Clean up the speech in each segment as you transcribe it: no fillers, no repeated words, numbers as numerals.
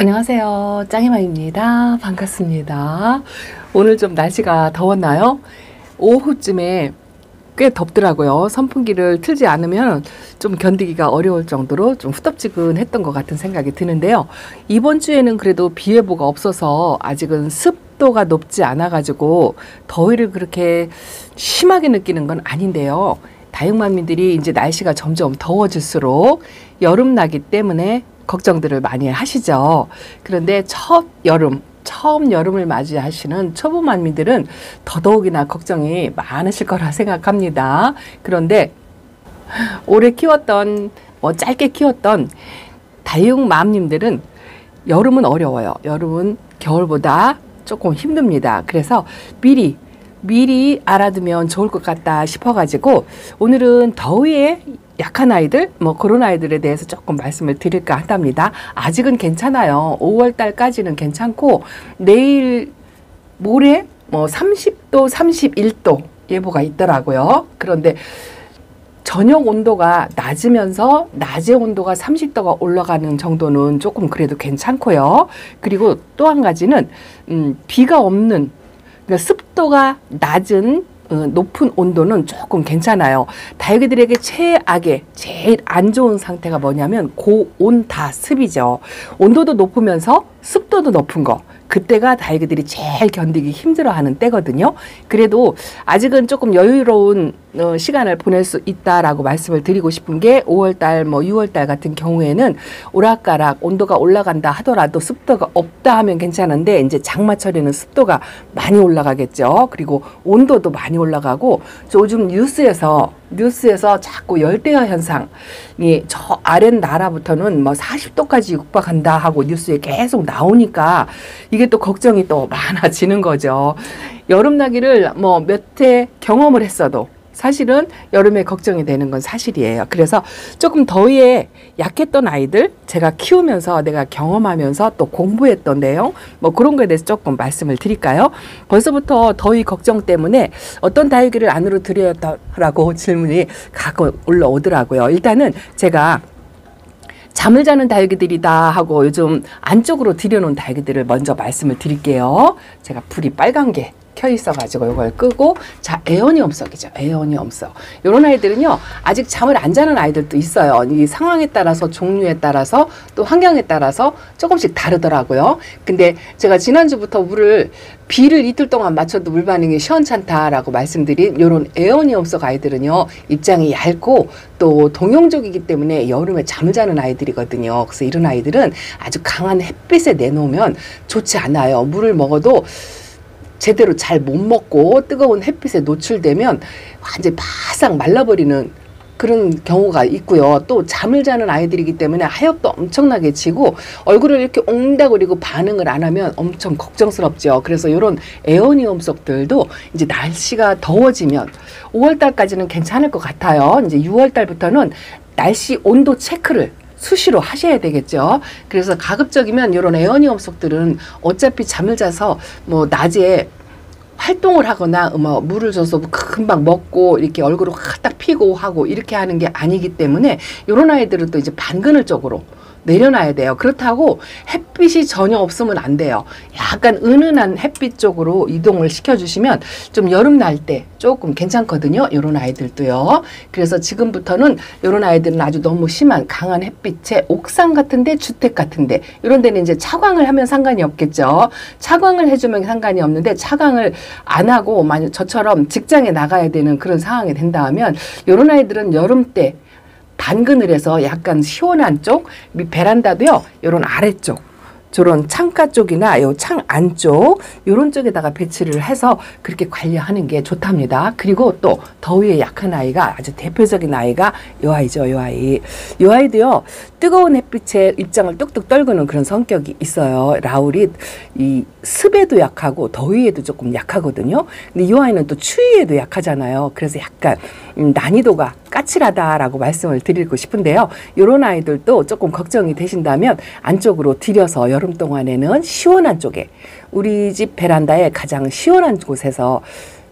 안녕하세요. 짱이마입니다. 반갑습니다. 오늘 좀 날씨가 더웠나요? 오후쯤에 꽤 덥더라고요. 선풍기를 틀지 않으면 좀 견디기가 어려울 정도로 좀 후덥지근했던 것 같은 생각이 드는데요. 이번 주에는 그래도 비 예보가 없어서 아직은 습도가 높지 않아가지고 더위를 그렇게 심하게 느끼는 건 아닌데요. 다육맘님들이 이제 날씨가 점점 더워질수록 여름나기 때문에 걱정들을 많이 하시죠. 그런데 처음 여름을 맞이하시는 초보맘미들은 더더욱이나 걱정이 많으실 거라 생각합니다. 그런데 오래 키웠던, 짧게 키웠던 다육맘님들은 여름은 어려워요. 여름은 겨울보다 조금 힘듭니다. 그래서 미리 알아두면 좋을 것 같다 싶어가지고 오늘은 더위에 약한 아이들, 그런 아이들에 대해서 조금 말씀을 드릴까 한답니다. 아직은 괜찮아요. 5월 달까지는 괜찮고 내일 모레 30도, 31도 예보가 있더라고요. 그런데 저녁 온도가 낮으면서 낮의 온도가 30도가 올라가는 정도는 조금 그래도 괜찮고요. 그리고 또 한 가지는 비가 없는, 그러니까 습도가 낮은 높은 온도는 조금 괜찮아요. 다육이들에게 최악의 제일 안 좋은 상태가 뭐냐면 고온다습이죠. 온도도 높으면서 습도도 높은 거, 그때가 다육이들이 제일 견디기 힘들어하는 때거든요. 그래도 아직은 조금 여유로운 시간을 보낼 수 있다라고 말씀을 드리고 싶은 게 5월달, 6월달 같은 경우에는 오락가락 온도가 올라간다 하더라도 습도가 없다 하면 괜찮은데 이제 장마철에는 습도가 많이 올라가겠죠. 그리고 온도도 많이 올라가고 요즘 뉴스에서 자꾸 열대야 현상이 저 아랫 나라부터는 40도까지 육박한다 하고 뉴스에 계속 나오니까 이게 또 걱정이 또 많아지는 거죠. 여름나기를 몇 해 경험을 했어도 사실은 여름에 걱정이 되는 건 사실이에요. 그래서 조금 더위에 약했던 아이들, 제가 키우면서 내가 경험하면서 또 공부했던 내용, 그런 거에 대해서 조금 말씀을 드릴까요? 벌써부터 더위 걱정 때문에 어떤 다육이를 안으로 들여다라고 질문이 가끔 올라오더라고요. 일단은 제가 잠을 자는 다육이들이다 하고 요즘 안쪽으로 들여놓은 다육이들을 먼저 말씀을 드릴게요. 제가 불이 빨간 게 켜 있어가지고 이걸 끄고, 자, 에어니엄석이죠. 에어니엄석. 이런 아이들은요, 아직 잠을 안 자는 아이들도 있어요. 이 상황에 따라서, 종류에 따라서, 또 환경에 따라서 조금씩 다르더라고요. 근데 제가 지난주부터 비를 이틀 동안 맞춰도 물 반응이 시원찮다라고 말씀드린 이런 에어니엄석 아이들은요, 입장이 얇고 또 동용족이기 때문에 여름에 잠을 자는 아이들이거든요. 그래서 이런 아이들은 아주 강한 햇빛에 내놓으면 좋지 않아요. 물을 먹어도 제대로 잘 못 먹고 뜨거운 햇빛에 노출되면 완전히 바싹 말라버리는 그런 경우가 있고요. 또 잠을 자는 아이들이기 때문에 하엽도 엄청나게 지고 얼굴을 이렇게 옹다그리고 반응을 안 하면 엄청 걱정스럽죠. 그래서 이런 에어니엄석들도 이제 날씨가 더워지면 5월달까지는 괜찮을 것 같아요. 이제 6월달부터는 날씨 온도 체크를 수시로 하셔야 되겠죠. 그래서 가급적이면 이런 에어니엄석들은 어차피 잠을 자서 낮에 활동을 하거나 물을 줘서 금방 먹고 이렇게 얼굴을 확 딱 피고 하고 이렇게 하는 게 아니기 때문에 이런 아이들은 또 이제 반그늘 쪽으로 내려놔야 돼요. 그렇다고 햇빛이 전혀 없으면 안 돼요. 약간 은은한 햇빛 쪽으로 이동을 시켜주시면 좀 여름 날 때 조금 괜찮거든요. 이런 아이들도요. 그래서 지금부터는 이런 아이들은 아주 너무 심한 강한 햇빛에 옥상 같은데, 주택 같은데 이런 데는 이제 차광을 하면 상관이 없겠죠. 차광을 해주면 상관이 없는데 차광을 안 하고 만약 저처럼 직장에 나가야 되는 그런 상황이 된다면 이런 아이들은 여름 때 반그늘에서 약간 시원한 쪽, 베란다도요, 요런 아래쪽, 저런 창가 쪽이나 요 창 안쪽, 요런 쪽에다가 배치를 해서 그렇게 관리하는 게 좋답니다. 그리고 또 더위에 약한 아이가, 아주 대표적인 아이가 요 아이죠, 요 아이. 요 아이도요, 뜨거운 햇빛에 입장을 뚝뚝 떨구는 그런 성격이 있어요. 라울이 이 습에도 약하고 더위에도 조금 약하거든요. 근데 이 아이는 또 추위에도 약하잖아요. 그래서 약간 난이도가 까칠하다라고 말씀을 드리고 싶은데요. 이런 아이들도 조금 걱정이 되신다면 안쪽으로 들여서 여름 동안에는 시원한 쪽에, 우리 집 베란다에 가장 시원한 곳에서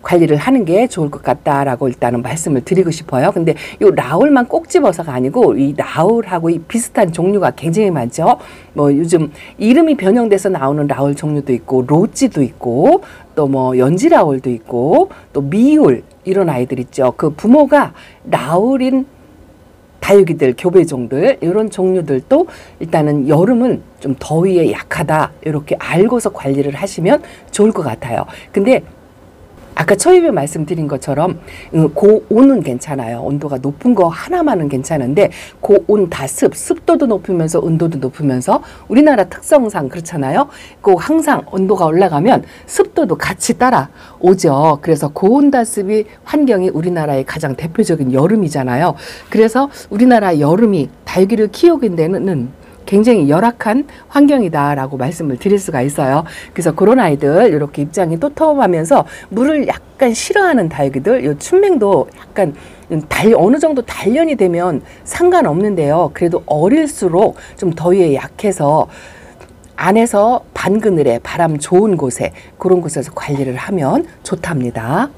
관리를 하는 게 좋을 것 같다라고 일단은 말씀을 드리고 싶어요. 근데 요 라울만 꼭 집어서가 아니고 이 라울하고 이 비슷한 종류가 굉장히 많죠. 뭐 요즘 이름이 변형돼서 나오는 라울 종류도 있고 로찌도 있고 또 뭐 연지 라울도 있고 또 미울 이런 아이들 있죠. 그 부모가 라울인 다육이들, 교배종들 이런 종류들도 일단은 여름은 좀 더위에 약하다 이렇게 알고서 관리를 하시면 좋을 것 같아요. 근데 아까 초입에 말씀드린 것처럼 고온은 괜찮아요. 온도가 높은 거 하나만은 괜찮은데 고온 다습, 습도도 높으면서 온도도 높으면서 우리나라 특성상 그렇잖아요. 꼭 항상 온도가 올라가면 습도도 같이 따라오죠. 그래서 고온 다습이 환경이 우리나라의 가장 대표적인 여름이잖아요. 그래서 우리나라 여름이 다육이를 키우는 데는 굉장히 열악한 환경이다라고 말씀을 드릴 수가 있어요. 그래서 그런 아이들 이렇게 입장이 또렷하면서 물을 약간 싫어하는 다육이들, 이 춘맹도 약간 어느 정도 단련이 되면 상관없는데요. 그래도 어릴수록 좀 더위에 약해서 안에서 반그늘에 바람 좋은 곳에 그런 곳에서 관리를 하면 좋답니다.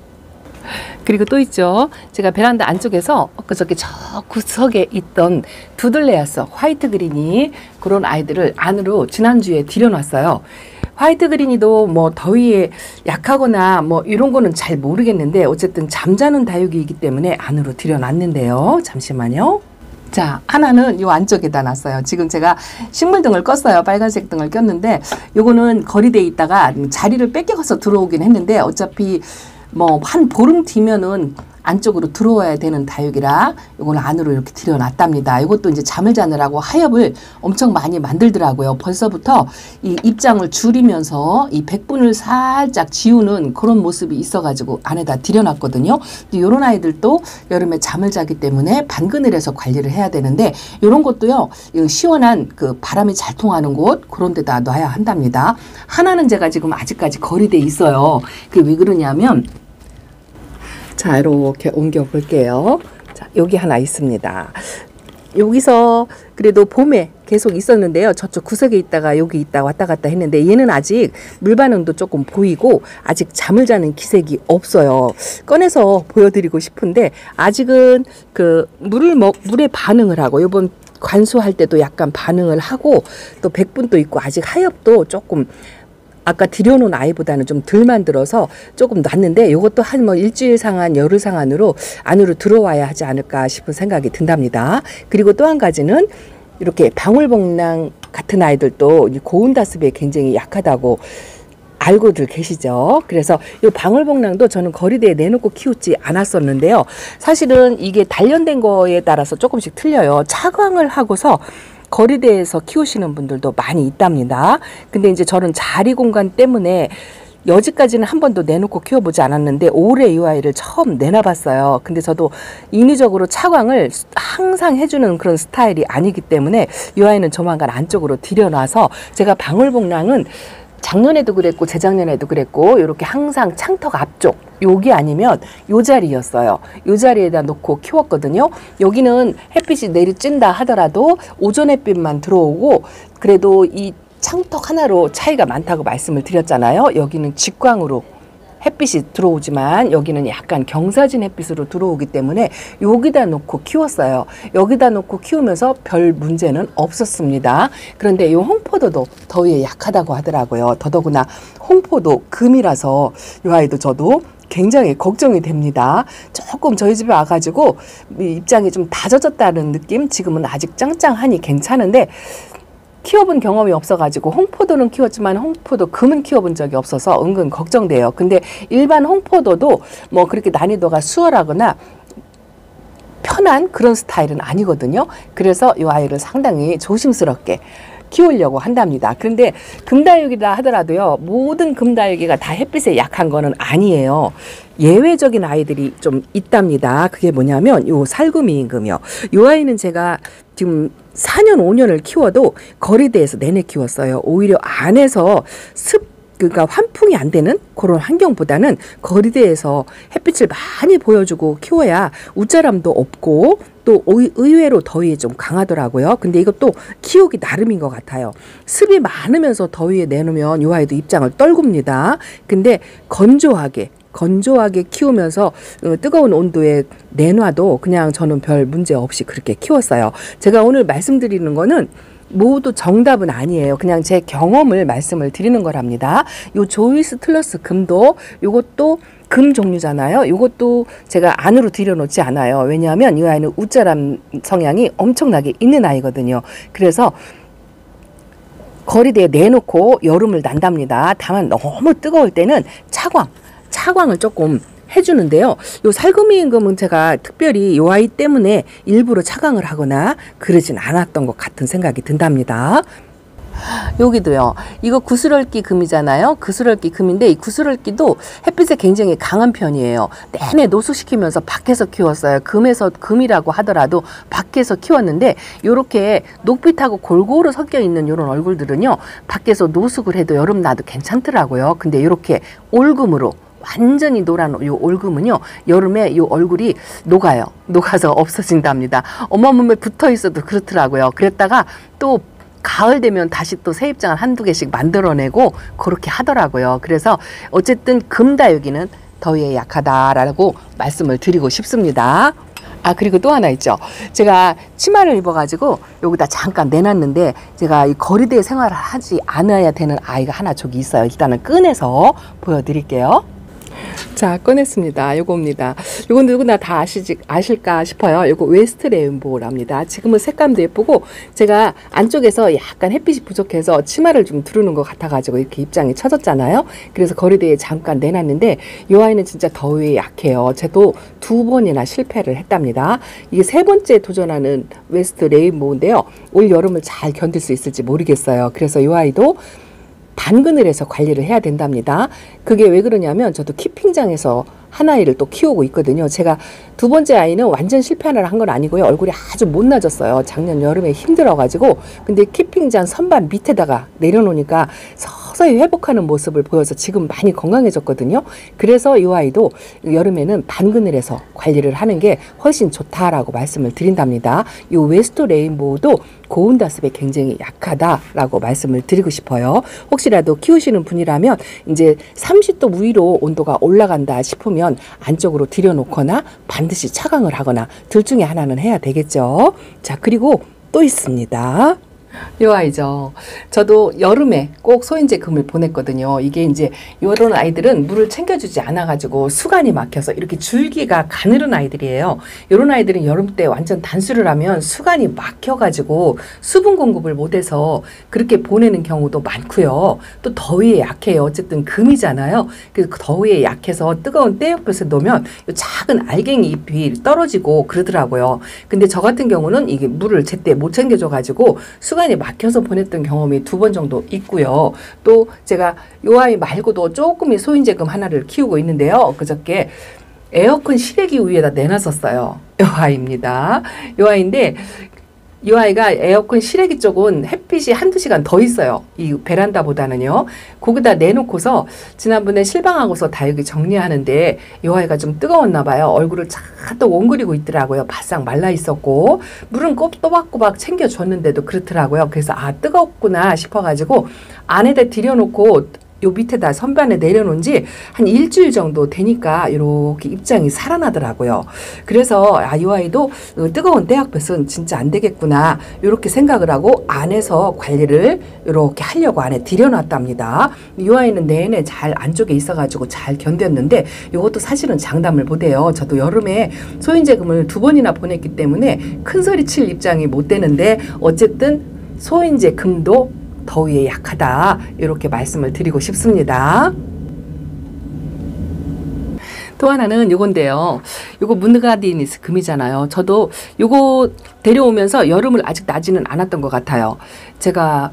그리고 또 있죠. 제가 베란다 안쪽에서 엊그저께 저 구석에 있던 두들레아스 화이트 그린이 그런 아이들을 안으로 지난주에 들여놨어요. 화이트 그린이도 뭐 더위에 약하거나 뭐 이런 거는 잘 모르겠는데 어쨌든 잠자는 다육이이기 때문에 안으로 들여놨는데요. 잠시만요. 자, 하나는 요 안쪽에다 놨어요. 지금 제가 식물등을 껐어요. 빨간색 등을 꼈는데 요거는 거리대에 있다가 자리를 뺏겨가서 들어오긴 했는데 어차피 뭐 한 보름 뒤면은 안쪽으로 들어와야 되는 다육이라 이걸 안으로 이렇게 들여놨답니다. 이것도 이제 잠을 자느라고 하엽을 엄청 많이 만들더라고요. 벌써부터 이 입장을 줄이면서 이 백분을 살짝 지우는 그런 모습이 있어가지고 안에다 들여놨거든요. 이런 아이들도 여름에 잠을 자기 때문에 반그늘에서 관리를 해야 되는데 이런 것도요. 시원한 그 바람이 잘 통하는 곳 그런 데다 놔야 한답니다. 하나는 제가 지금 아직까지 거리대에 있어요. 그게 왜 그러냐면 자, 이렇게 옮겨 볼게요. 자, 여기 하나 있습니다. 여기서 그래도 봄에 계속 있었는데요. 저쪽 구석에 있다가 여기 있다 왔다 갔다 했는데 얘는 아직 물 반응도 조금 보이고 아직 잠을 자는 기색이 없어요. 꺼내서 보여드리고 싶은데 아직은 그 물에 반응을 하고 요번 관수할 때도 약간 반응을 하고 또 백분도 있고 아직 하엽도 조금 아까 들여놓은 아이보다는 좀 덜 만들어서 조금 놨는데 이것도 한 뭐 일주일 상한 열흘 상한으로 안으로 들어와야 하지 않을까 싶은 생각이 든답니다. 그리고 또 한 가지는 이렇게 방울복랑 같은 아이들도 고온 다습에 굉장히 약하다고 알고들 계시죠. 그래서 이 방울복랑도 저는 거리대에 내놓고 키우지 않았었는데요. 사실은 이게 단련된 거에 따라서 조금씩 틀려요. 차광을 하고서 거리대에서 키우시는 분들도 많이 있답니다. 근데 이제 저는 자리 공간 때문에 여지까지는 한 번도 내놓고 키워보지 않았는데 올해 이 아이를 처음 내놔봤어요. 근데 저도 인위적으로 차광을 항상 해주는 그런 스타일이 아니기 때문에 이 아이는 조만간 안쪽으로 들여놔서 제가 방울복랑은 작년에도 그랬고 재작년에도 그랬고 이렇게 항상 창턱 앞쪽 여기 아니면 요 자리였어요. 요 자리에다 놓고 키웠거든요. 여기는 햇빛이 내리찐다 하더라도 오전 햇빛만 들어오고 그래도 이 창턱 하나로 차이가 많다고 말씀을 드렸잖아요. 여기는 직광으로 햇빛이 들어오지만 여기는 약간 경사진 햇빛으로 들어오기 때문에 여기다 놓고 키웠어요. 여기다 놓고 키우면서 별 문제는 없었습니다. 그런데 이 홍포도도 더위에 약하다고 하더라고요. 더더구나 홍포도 금이라서 이 아이도 저도 굉장히 걱정이 됩니다. 조금 저희 집에 와가지고 입장이 좀 다져졌다는 느낌? 지금은 아직 짱짱하니 괜찮은데 키워본 경험이 없어가지고 홍포도는 키웠지만 홍포도 금은 키워본 적이 없어서 은근 걱정돼요. 근데 일반 홍포도도 뭐 그렇게 난이도가 수월하거나 편한 그런 스타일은 아니거든요. 그래서 이 아이를 상당히 조심스럽게 키우려고 한답니다. 그런데 금다육이라 하더라도요. 모든 금다육이가 다 햇빛에 약한 거는 아니에요. 예외적인 아이들이 좀 있답니다. 그게 뭐냐면 요 살구미임금이요. 요 아이는 제가 지금 4년 5년을 키워도 거리대에서 내내 키웠어요. 오히려 안에서 그러니까 환풍이 안 되는 그런 환경보다는 거리대에서 햇빛을 많이 보여주고 키워야 웃자람도 없고 또 의외로 더위에 좀 강하더라고요. 근데 이것도 키우기 나름인 것 같아요. 습이 많으면서 더위에 내놓으면 이 아이도 입장을 떨굽니다. 근데 건조하게 건조하게 키우면서 뜨거운 온도에 내놔도 그냥 저는 별 문제 없이 그렇게 키웠어요. 제가 오늘 말씀드리는 거는 모두 정답은 아니에요. 그냥 제 경험을 말씀을 드리는 거랍니다. 요 조이스 틀러스 금도 요것도 금 종류잖아요. 요것도 제가 안으로 들여놓지 않아요. 왜냐하면 이 아이는 우짜람 성향이 엄청나게 있는 아이거든요. 그래서 거리대에 내놓고 여름을 난답니다. 다만 너무 뜨거울 때는 차광을 조금 해주는데요. 요 살구미 임금은 제가 특별히 요 아이 때문에 일부러 차광을 하거나 그러진 않았던 것 같은 생각이 든답니다. 여기도요. 이거 구슬얽기 금이잖아요. 구슬얽기 금인데 이 구슬얽기도 햇빛에 굉장히 강한 편이에요. 내내 노숙시키면서 밖에서 키웠어요. 금이라고 하더라도 밖에서 키웠는데 요렇게 녹빛하고 골고루 섞여 있는 요런 얼굴들은요. 밖에서 노숙을 해도 여름 나도 괜찮더라고요. 근데 요렇게 올금으로 완전히 노란 요 올금은요 여름에 요 얼굴이 녹아서 없어진답니다. 엄마 몸에 붙어 있어도 그렇더라고요. 그랬다가 또 가을 되면 다시 또 새 입장을 한두 개씩 만들어내고 그렇게 하더라고요. 그래서 어쨌든 금다육이는 더위에 약하다라고 말씀을 드리고 싶습니다. 아, 그리고 또 하나 있죠. 제가 치마를 입어가지고 여기다 잠깐 내놨는데 제가 이 거리대 생활을 하지 않아야 되는 아이가 하나 저기 있어요. 일단은 꺼내서 보여드릴게요. 자, 꺼냈습니다. 요겁니다. 요건 누구나 다 아실까 싶어요. 요거 웨스트 레인보우랍니다. 지금은 색감도 예쁘고 제가 안쪽에서 약간 햇빛이 부족해서 치마를 좀 두르는 것 같아가지고 이렇게 입장이 처졌잖아요. 그래서 거리대에 잠깐 내놨는데 요 아이는 진짜 더위에 약해요. 저도 2번이나 실패를 했답니다. 이게 3번째 도전하는 웨스트 레인보우인데요. 올 여름을 잘 견딜 수 있을지 모르겠어요. 그래서 요 아이도 반그늘에서 관리를 해야 된답니다. 그게 왜 그러냐면 저도 키핑장에서 한 아이를 또 키우고 있거든요. 제가 2번째 아이는 완전 실패를 한 건 아니고요. 얼굴이 아주 못나졌어요. 작년 여름에 힘들어가지고. 근데 키핑장 선반 밑에다가 내려놓으니까 서서히 회복하는 모습을 보여서 지금 많이 건강해졌거든요. 그래서 이 아이도 여름에는 반그늘에서 관리를 하는 게 훨씬 좋다라고 말씀을 드린답니다. 이 웨스트 레인보우도 고온 다습에 굉장히 약하다라고 말씀을 드리고 싶어요. 혹시라도 키우시는 분이라면 이제 30도 위로 온도가 올라간다 싶으면 안쪽으로 들여놓거나 반드시 차광을 하거나 둘 중에 하나는 해야 되겠죠. 자, 그리고 또 있습니다. 요 아이죠. 저도 여름에 꼭 소인제 금을 보냈거든요. 이게 이제 요런 아이들은 물을 챙겨주지 않아가지고 수간이 막혀서 이렇게 줄기가 가늘은 아이들이에요. 요런 아이들은 여름 때 완전 단수를 하면 수간이 막혀가지고 수분 공급을 못해서 그렇게 보내는 경우도 많고요. 또 더위에 약해요. 어쨌든 금이잖아요. 그래서 더위에 약해서 뜨거운 떼역볕에 놓으면 요 작은 알갱이 잎이 떨어지고 그러더라고요. 근데 저 같은 경우는 이게 물을 제때 못 챙겨줘가지고 수간이 막혀서 보냈던 경험이 2번 정도 있고요. 또 제가 요 아이 말고도 조금의 소인제금 하나를 키우고 있는데요. 그저께 에어컨 실외기 위에다 내놨었어요. 요 아이입니다. 요 아이인데 이 아이가 에어컨 실외기 쪽은 햇빛이 한두 시간 더 있어요. 이 베란다보다는요. 거기다 내놓고서 지난번에 실방하고서 다육이 정리하는데 이 아이가 좀 뜨거웠나 봐요. 얼굴을 쫙또 옹그리고 있더라고요. 바싹 말라 있었고 물은 꼬박꼬박 챙겨줬는데도 그렇더라고요. 그래서 아, 뜨겁구나 싶어가지고 안에다 들여놓고 요 밑에다 선반에 내려놓은 지 한 일주일 정도 되니까 이렇게 입장이 살아나더라고요. 그래서 아, 이 아이도 뜨거운 떼약볕은 진짜 안 되겠구나 이렇게 생각을 하고 안에서 관리를 이렇게 하려고 안에 들여놨답니다. 이 아이는 내내 잘 안쪽에 있어가지고 잘 견뎠는데 이것도 사실은 장담을 못해요. 저도 여름에 소인제금을 2번이나 보냈기 때문에 큰 소리 칠 입장이 못 되는데 어쨌든 소인제 금도 더위에 약하다 이렇게 말씀을 드리고 싶습니다. 또 하나는 요건데요. 요거 문가디니스 금이잖아요. 저도 요거 데려오면서 여름을 아직 나지는 않았던 것 같아요. 제가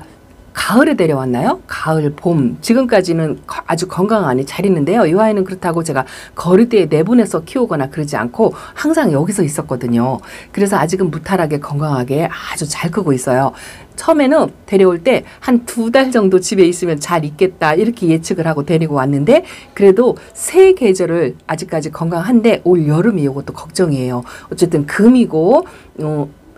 가을에 데려왔나요? 가을, 봄. 지금까지는 아주 건강하니 잘 있는데요. 이 아이는 그렇다고 제가 거리대에 내보내서 키우거나 그러지 않고 항상 여기서 있었거든요. 그래서 아직은 무탈하게 건강하게 아주 잘 크고 있어요. 처음에는 데려올 때 한 2달 정도 집에 있으면 잘 있겠다 이렇게 예측을 하고 데리고 왔는데 그래도 새 계절을 아직까지 건강한데 올 여름이 이것도 걱정이에요. 어쨌든 금이고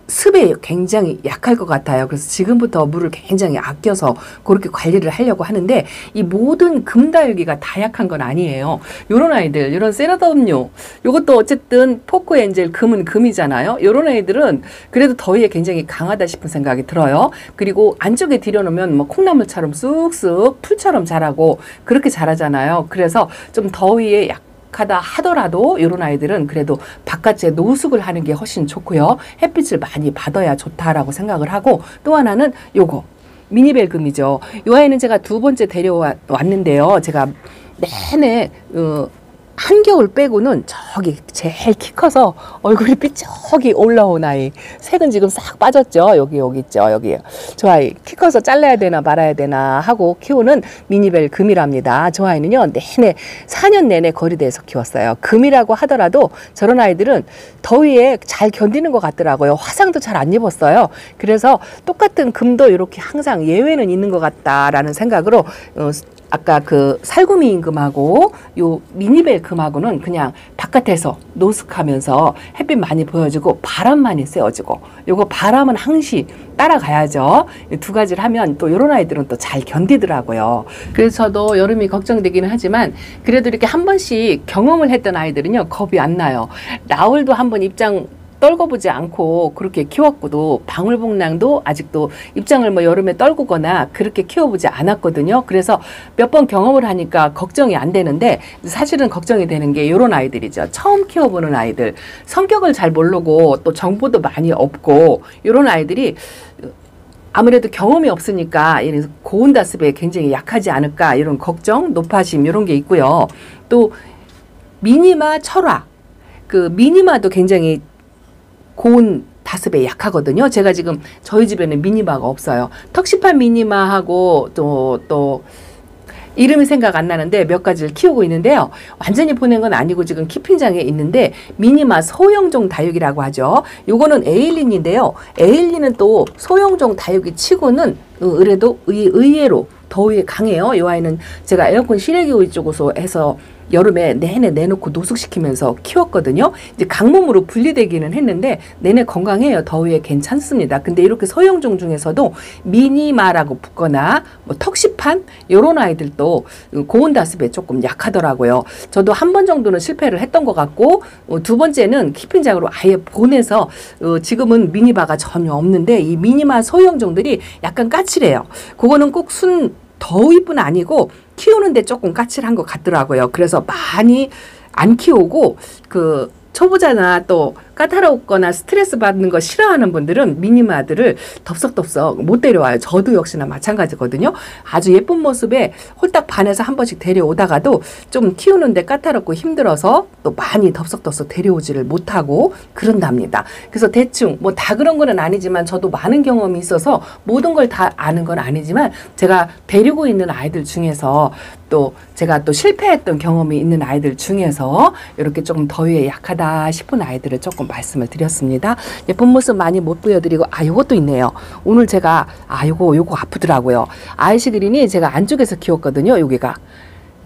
습에 굉장히 약할 것 같아요. 그래서 지금부터 물을 굉장히 아껴서 그렇게 관리를 하려고 하는데 이 모든 금다육이가 다 약한 건 아니에요. 요런 아이들, 요런 세라돔류, 요것도 어쨌든 포크 엔젤 금은 금이잖아요. 요런 아이들은 그래도 더위에 굉장히 강하다 싶은 생각이 들어요. 그리고 안쪽에 들여놓으면 뭐 콩나물처럼 쑥쑥 풀처럼 자라고 그렇게 자라잖아요. 그래서 좀 더위에 하다 하더라도 이런 아이들은 그래도 바깥에 노숙을 하는 게 훨씬 좋고요. 햇빛을 많이 받아야 좋다라고 생각을 하고, 또 하나는 요거 미니벨금이죠. 이 아이는 제가 두 번째 데려왔는데요. 제가 내내 한겨울 빼고는 저기 제일 키 커서 얼굴이 삐쩍이 올라온 아이. 색은 지금 싹 빠졌죠. 여기 있죠. 여기. 저 아이 키 커서 잘라야 되나 말아야 되나 하고 키우는 미니벨 금이랍니다. 저 아이는요, 내내 4년 내내 거리대에서 키웠어요. 금이라고 하더라도 저런 아이들은 더위에 잘 견디는 것 같더라고요. 화상도 잘 안 입었어요. 그래서 똑같은 금도 이렇게 항상 예외는 있는 것 같다라는 생각으로 아까 그 살구미 금하고 요 미니벨 금하고는 그냥 바깥에서 노숙하면서 햇빛 많이 보여주고 바람 많이 쐬어주고, 요거 바람은 항시 따라가야죠. 두 가지를 하면 또 요런 아이들은 또 잘 견디더라고요. 그래서 저도 여름이 걱정되기는 하지만 그래도 이렇게 한 번씩 경험을 했던 아이들은요, 겁이 안 나요. 라울도 한번 입장 떨궈보지 않고 그렇게 키웠고도, 방울복랑도 아직도 입장을 뭐 여름에 떨구거나 그렇게 키워보지 않았거든요. 그래서 몇 번 경험을 하니까 걱정이 안 되는데, 사실은 걱정이 되는 게 이런 아이들이죠. 처음 키워보는 아이들, 성격을 잘 모르고 또 정보도 많이 없고 이런 아이들이 아무래도 경험이 없으니까 고온다습에 굉장히 약하지 않을까 이런 걱정, 노파심 이런 게 있고요. 또 미니마 철화, 그 미니마도 굉장히 고온 다습에 약하거든요. 제가 지금 저희 집에는 미니마가 없어요. 턱시판 미니마하고 또 이름이 생각 안 나는데 몇 가지를 키우고 있는데요. 완전히 보낸 건 아니고 지금 키핑장에 있는데 미니마 소형종 다육이라고 하죠. 요거는 에일린인데요. 에일린은 또 소형종 다육이 치고는 그래도 의외로 더위에 강해요. 이 아이는 제가 에어컨 실외기후 쪽에서 해서 여름에 내내 내놓고 노숙시키면서 키웠거든요. 이제 강몸으로 분리되기는 했는데 내내 건강해요. 더위에 괜찮습니다. 근데 이렇게 소형종 중에서도 미니마라고 붙거나 뭐 턱시판 이런 아이들도 고온다습에 조금 약하더라고요. 저도 한 번 정도는 실패를 했던 것 같고, 두 번째는 키핑장으로 아예 보내서 지금은 미니마가 전혀 없는데, 이 미니마 소형종들이 약간 까칠해요. 그거는 꼭 더위뿐 아니고 키우는데 조금 까칠한 것 같더라고요. 그래서 많이 안 키우고 초보자나 또 까다롭거나 스트레스 받는 거 싫어하는 분들은 미니마들을 덥석덥석 못 데려와요. 저도 역시나 마찬가지거든요. 아주 예쁜 모습에 홀딱 반해서 한 번씩 데려오다가도 좀 키우는데 까다롭고 힘들어서 또 많이 덥석덥석 데려오지를 못하고 그런답니다. 그래서 대충 뭐 다 그런 거는 아니지만 저도 많은 경험이 있어서 모든 걸 다 아는 건 아니지만, 제가 데리고 있는 아이들 중에서 또 제가 또 실패했던 경험이 있는 아이들 중에서 이렇게 조금 더위에 약하다 싶은 아이들을 조금 말씀을 드렸습니다. 예쁜 모습 많이 못 보여드리고, 요것도 있네요. 오늘 제가 요거 아프더라고요. 아이시 그린이 제가 안쪽에서 키웠거든요. 여기가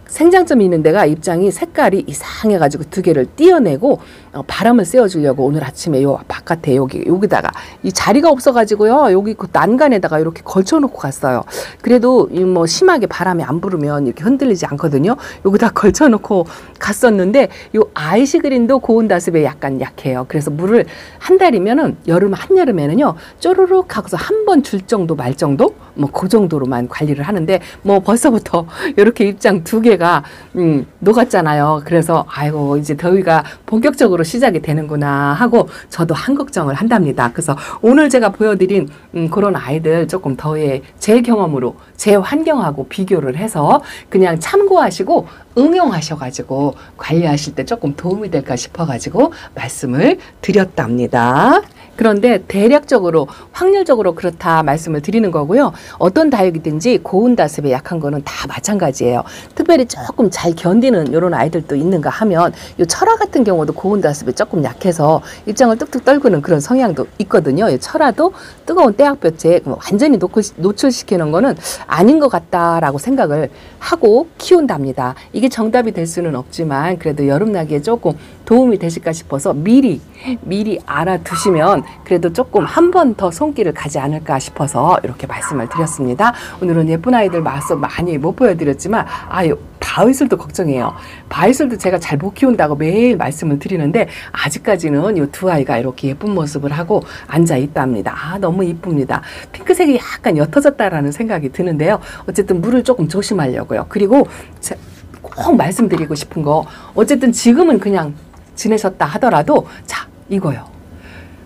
생장점이 있는 데가 입장이 색깔이 이상해가지고 두 개를 띄어내고 바람을 쐬어주려고 오늘 아침에 요 바깥에 여기다가 이 자리가 없어가지고요, 여기 그 난간에다가 이렇게 걸쳐놓고 갔어요. 그래도 뭐 심하게 바람이 안 불으면 이렇게 흔들리지 않거든요. 여기다 걸쳐놓고 갔었는데, 요 아이시 그린도 고온다습에 약간 약해요. 그래서 물을 한 달이면은 한여름에는요 쪼르륵 하고서 한 번 줄 정도 말 정도, 뭐 그 정도로만 관리를 하는데, 뭐 벌써부터 이렇게 입장 두 개가 녹았잖아요. 그래서 아이고 이제 더위가 본격적으로 시작이 되는구나 하고 저도 한 걱정을 한답니다. 그래서 오늘 제가 보여드린 그런 아이들 조금 더위에 제 경험으로 제 환경하고 비교를 해서 그냥 참고하시고 응용하셔가지고 관리하실 때 조금 도움이 될까 싶어가지고 말씀을 드렸답니다. 그런데 대략적으로 확률적으로 그렇다 말씀을 드리는 거고요. 어떤 다육이든지 고온다습에 약한 거는 다 마찬가지예요. 특별히 조금 잘 견디는 이런 아이들도 있는가 하면, 이 철화 같은 경우도 고온다습에 조금 약해서 입장을 뚝뚝 떨구는 그런 성향도 있거든요. 이 철화도 뜨거운 태양볕에 완전히 노출시키는 거는 아닌 것 같다라고 생각을 하고 키운답니다. 이게 정답이 될 수는 없지만 그래도 여름나기에 조금 도움이 되실까 싶어서 미리 알아두시면 그래도 조금 한 번 더 손길을 가지 않을까 싶어서 이렇게 말씀을 드렸습니다. 오늘은 예쁜 아이들 마서 많이 못 보여드렸지만 바위술도 걱정해요. 바위술도 제가 잘 못 키운다고 매일 말씀을 드리는데 아직까지는 이 두 아이가 이렇게 예쁜 모습을 하고 앉아 있답니다. 너무 이쁩니다. 핑크색이 약간 옅어졌다라는 생각이 드는데요. 어쨌든 물을 조금 조심하려고요. 그리고 꼭 말씀드리고 싶은 거, 어쨌든 지금은 그냥 지내셨다 하더라도 자, 이거요.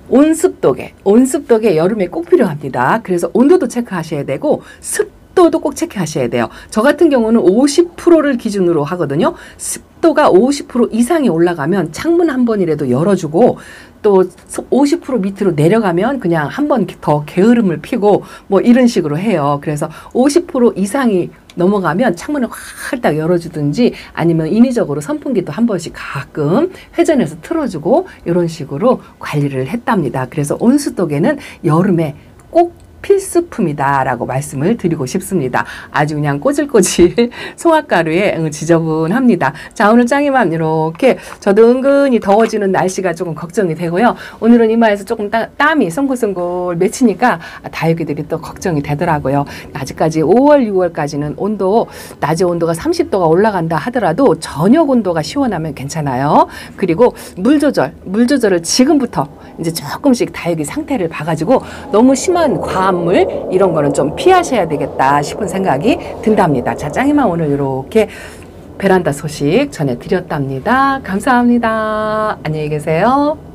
온습도계 여름에 꼭 필요합니다. 그래서 온도도 체크하셔야 되고 습도도 꼭 체크하셔야 돼요. 저 같은 경우는 50%를 기준으로 하거든요. 습도가 50% 이상이 올라가면 창문 한 번이라도 열어주고, 또 50% 밑으로 내려가면 그냥 한 번 더 게으름을 피고 뭐 이런 식으로 해요. 그래서 50% 이상이 넘어가면 창문을 활짝 열어주든지 아니면 인위적으로 선풍기도 한 번씩 가끔 회전해서 틀어주고 이런 식으로 관리를 했답니다. 그래서 온습도계는 여름에 꼭 필수품이다라고 말씀을 드리고 싶습니다. 아주 그냥 꼬질꼬질 송화가루에 지저분합니다. 자, 오늘 짱이맘 이렇게 저도 은근히 더워지는 날씨가 조금 걱정이 되고요. 오늘은 이마에서 조금 땀이 송글송글 맺히니까 다육이들이 또 걱정이 되더라고요. 아직까지 5월, 6월까지는 낮의 온도가 30도가 올라간다 하더라도 저녁 온도가 시원하면 괜찮아요. 그리고 물 조절을 지금부터 이제 조금씩 다육이 상태를 봐가지고 너무 심한 과물 이런 거는 좀 피하셔야 되겠다 싶은 생각이 든답니다. 자, 짱이만 오늘 이렇게 베란다 소식 전해드렸답니다. 감사합니다. 안녕히 계세요.